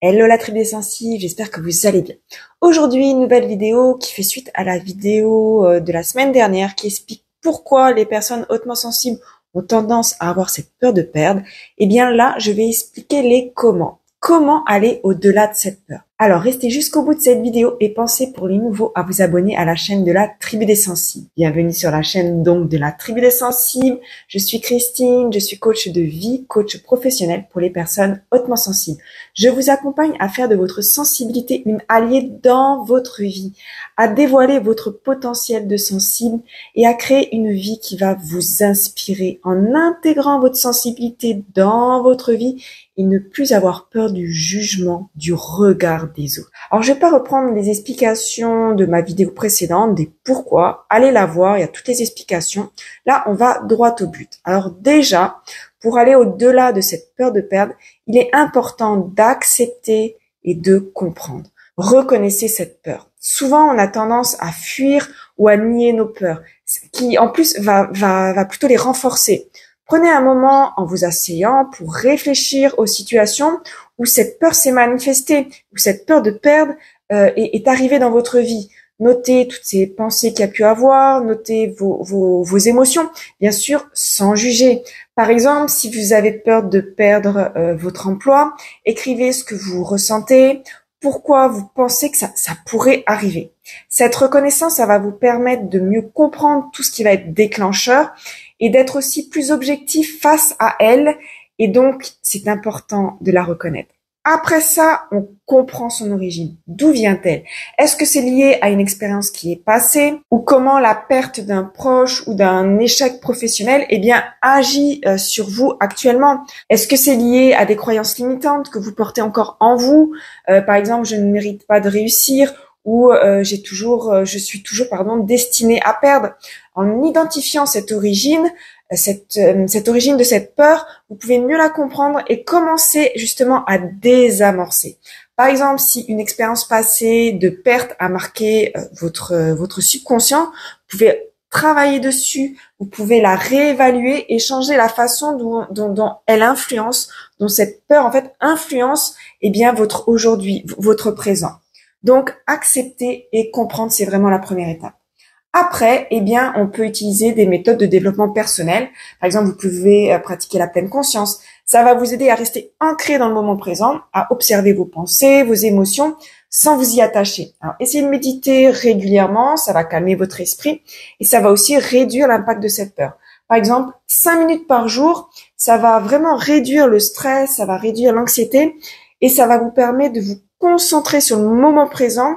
Hello la tribu des sensibles, j'espère que vous allez bien. Aujourd'hui, une nouvelle vidéo qui fait suite à la vidéo de la semaine dernière qui explique pourquoi les personnes hautement sensibles ont tendance à avoir cette peur de perdre. Et bien là, je vais expliquer les comment. Comment aller au-delà de cette peur. Alors, restez jusqu'au bout de cette vidéo et pensez pour les nouveaux à vous abonner à la chaîne de la Tribu des Sensibles. Bienvenue sur la chaîne donc de la Tribu des Sensibles. Je suis Christine, je suis coach de vie, coach professionnel pour les personnes hautement sensibles. Je vous accompagne à faire de votre sensibilité une alliée dans votre vie, à dévoiler votre potentiel de sensible et à créer une vie qui va vous inspirer en intégrant votre sensibilité dans votre vie et ne plus avoir peur du jugement, du regard des autres. Alors, je vais pas reprendre les explications de ma vidéo précédente, des pourquoi. Allez la voir, il y a toutes les explications. Là, on va droit au but. Alors déjà, pour aller au-delà de cette peur de perdre, il est important d'accepter et de comprendre. Reconnaissez cette peur. Souvent, on a tendance à fuir ou à nier nos peurs, ce qui en plus va plutôt les renforcer. Prenez un moment en vous asseyant pour réfléchir aux situations où cette peur s'est manifestée, où cette peur de perdre est arrivée dans votre vie. Notez toutes ces pensées qu'il y a pu avoir, notez vos émotions, bien sûr, sans juger. Par exemple, si vous avez peur de perdre votre emploi, écrivez ce que vous ressentez, pourquoi vous pensez que ça pourrait arriver. Cette reconnaissance, ça va vous permettre de mieux comprendre tout ce qui va être déclencheur et d'être aussi plus objectif face à elle. Et donc, c'est important de la reconnaître. Après ça, on comprend son origine. D'où vient-elle? Est-ce que c'est lié à une expérience qui est passée ou comment la perte d'un proche ou d'un échec professionnel, agit sur vous actuellement? Est-ce que c'est lié à des croyances limitantes que vous portez encore en vous? Par exemple, je ne mérite pas de réussir ou je suis toujours destinée à perdre. En identifiant cette origine, cette origine de cette peur, vous pouvez mieux la comprendre et commencer justement à désamorcer. Par exemple, si une expérience passée de perte a marqué votre subconscient, vous pouvez travailler dessus, vous pouvez la réévaluer et changer la façon dont elle influence, dont cette peur en fait influence votre aujourd'hui, votre présent. Donc, accepter et comprendre, c'est vraiment la première étape. Après, on peut utiliser des méthodes de développement personnel. Par exemple, vous pouvez pratiquer la pleine conscience. Ça va vous aider à rester ancré dans le moment présent, à observer vos pensées, vos émotions, sans vous y attacher. Alors, essayez de méditer régulièrement, ça va calmer votre esprit et ça va aussi réduire l'impact de cette peur. Par exemple, 5 minutes par jour, ça va vraiment réduire le stress, ça va réduire l'anxiété et ça va vous permettre de vous concentrer sur le moment présent.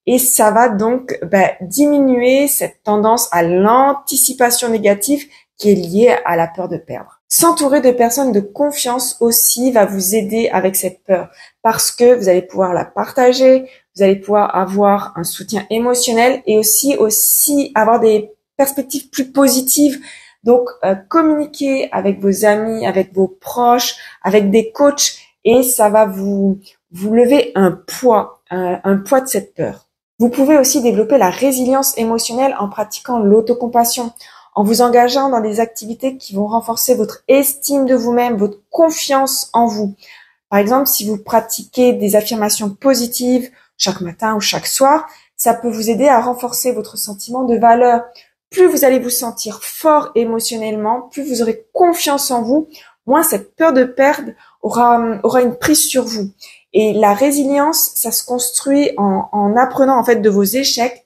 Et ça va donc diminuer cette tendance à l'anticipation négative qui est liée à la peur de perdre. S'entourer de personnes de confiance aussi va vous aider avec cette peur parce que vous allez pouvoir la partager, vous allez pouvoir avoir un soutien émotionnel et aussi avoir des perspectives plus positives. Donc, communiquer avec vos amis, avec vos proches, avec des coachs et ça va vous lever un poids de cette peur. Vous pouvez aussi développer la résilience émotionnelle en pratiquant l'autocompassion, en vous engageant dans des activités qui vont renforcer votre estime de vous-même, votre confiance en vous. Par exemple, si vous pratiquez des affirmations positives chaque matin ou chaque soir, ça peut vous aider à renforcer votre sentiment de valeur. Plus vous allez vous sentir fort émotionnellement, plus vous aurez confiance en vous, moins cette peur de perdre aura une prise sur vous. Et la résilience, ça se construit en apprenant en fait de vos échecs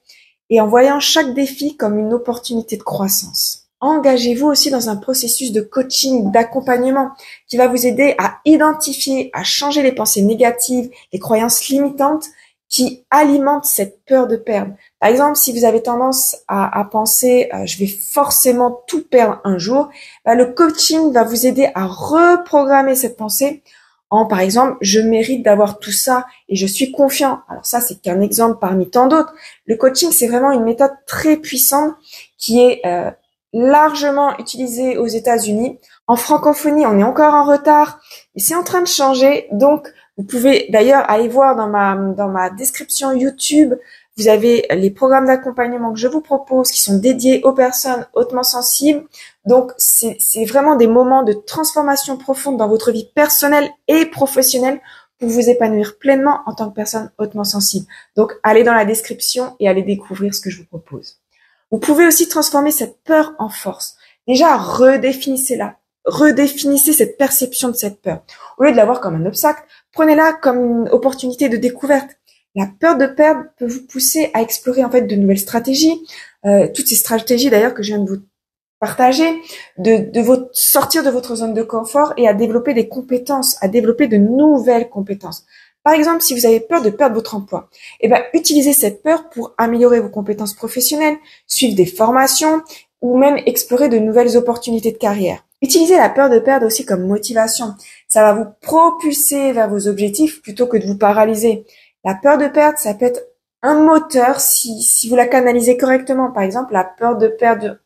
et en voyant chaque défi comme une opportunité de croissance. Engagez-vous aussi dans un processus de coaching, d'accompagnement qui va vous aider à identifier, à changer les pensées négatives, les croyances limitantes qui alimentent cette peur de perdre. Par exemple, si vous avez tendance à penser je vais forcément tout perdre un jour, le coaching va vous aider à reprogrammer cette pensée par exemple, je mérite d'avoir tout ça et je suis confiant. Alors ça, c'est qu'un exemple parmi tant d'autres. Le coaching, c'est vraiment une méthode très puissante qui est largement utilisée aux États-Unis. En francophonie, on est encore en retard, mais c'est en train de changer. Donc, vous pouvez d'ailleurs aller voir dans ma description YouTube, vous avez les programmes d'accompagnement que je vous propose qui sont dédiés aux personnes hautement sensibles. Donc, c'est vraiment des moments de transformation profonde dans votre vie personnelle et professionnelle pour vous épanouir pleinement en tant que personne hautement sensible. Donc, allez dans la description et allez découvrir ce que je vous propose. Vous pouvez aussi transformer cette peur en force. Déjà, redéfinissez-la. Redéfinissez cette perception de cette peur. Au lieu de la voir comme un obstacle, prenez-la comme une opportunité de découverte. La peur de perdre peut vous pousser à explorer en fait de nouvelles stratégies. Toutes ces stratégies d'ailleurs que je viens de vous partager, sortir de votre zone de confort et à développer des compétences, à développer de nouvelles compétences. Par exemple, si vous avez peur de perdre votre emploi, utilisez cette peur pour améliorer vos compétences professionnelles, suivre des formations ou même explorer de nouvelles opportunités de carrière. Utilisez la peur de perdre aussi comme motivation. Ça va vous propulser vers vos objectifs plutôt que de vous paralyser. La peur de perdre, ça peut être un moteur si vous la canalisez correctement. Par exemple, la peur de perdre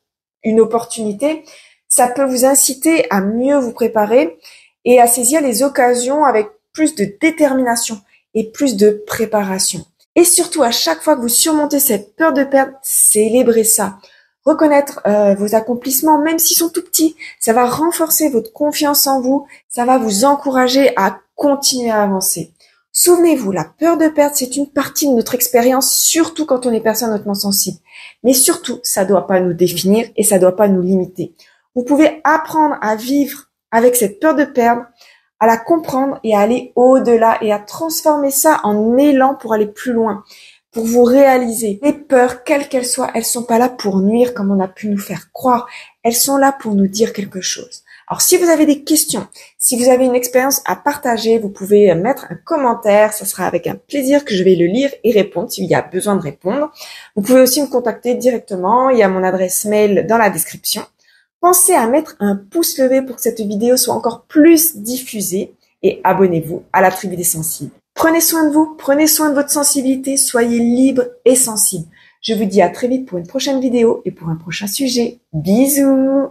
une opportunité, ça peut vous inciter à mieux vous préparer et à saisir les occasions avec plus de détermination et plus de préparation. Et surtout, à chaque fois que vous surmontez cette peur de perdre, célébrez ça. Reconnaître vos accomplissements, même s'ils sont tout petits, ça va renforcer votre confiance en vous, ça va vous encourager à continuer à avancer. Souvenez-vous, la peur de perdre, c'est une partie de notre expérience, surtout quand on est personne hautement sensible. Mais surtout, ça doit pas nous définir et ça doit pas nous limiter. Vous pouvez apprendre à vivre avec cette peur de perdre, à la comprendre et à aller au-delà et à transformer ça en élan pour aller plus loin, pour vous réaliser. Les peurs, quelles qu'elles soient, elles sont pas là pour nuire comme on a pu nous faire croire. Elles sont là pour nous dire quelque chose. Alors, si vous avez des questions, si vous avez une expérience à partager, vous pouvez mettre un commentaire. Ça sera avec un plaisir que je vais le lire et répondre s'il y a besoin de répondre. Vous pouvez aussi me contacter directement. Il y a mon adresse mail dans la description. Pensez à mettre un pouce levé pour que cette vidéo soit encore plus diffusée et abonnez-vous à la tribu des sensibles. Prenez soin de vous, prenez soin de votre sensibilité, soyez libre et sensible. Je vous dis à très vite pour une prochaine vidéo et pour un prochain sujet. Bisous!